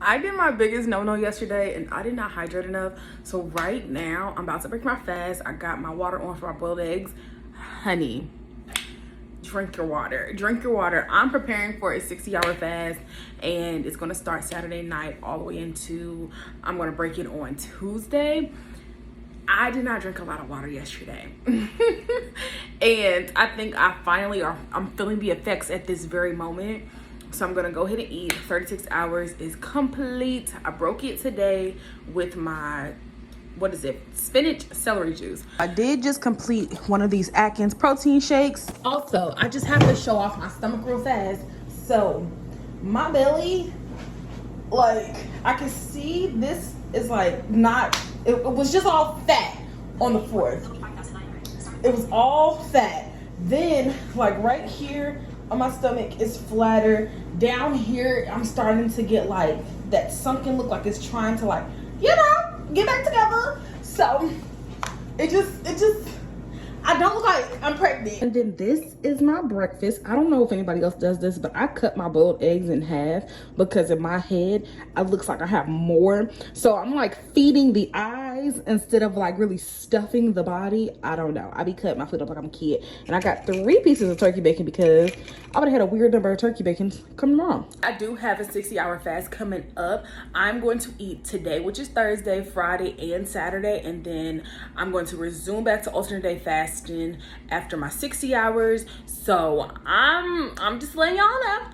I did my biggest no-no yesterday and I did not hydrate enough. So right now, I'm about to break my fast. I got my water on for my boiled eggs. Honey, drink your water. Drink your water. I'm preparing for a 60-hour fast and it's gonna start Saturday night all the way into, I'm gonna break it on Tuesday. I did not drink a lot of water yesterday. And I think I'm feeling the effects at this very moment. So I'm gonna go ahead and eat. 36 hours is complete. I broke it today with my, what is it? Spinach celery juice. I did just complete one of these Atkins protein shakes. Also, I just have to show off my stomach real fast. So my belly, like I can see this is like not, it was just all fat on the 4th. It was all fat. Then like right here on my stomach is flatter. Down here I'm starting to get like that sunken look, like it's trying to like, you know, get back together. So it just I don't look like I'm pregnant. And then this is my breakfast. I don't know if anybody else does this, but I cut my boiled eggs in half because in my head it looks like I have more. So I'm like feeding the eyes instead of like really stuffing the body. I don't know. I be cutting my food up like I'm a kid. And I got 3 pieces of turkey bacon because I would have had a weird number of turkey bacons coming tomorrow. I do have a 60-hour fast coming up. I'm going to eat today, which is Thursday, Friday, and Saturday. And then I'm going to resume back to alternate day fasting after my 60 hours. So I'm just letting y'all know.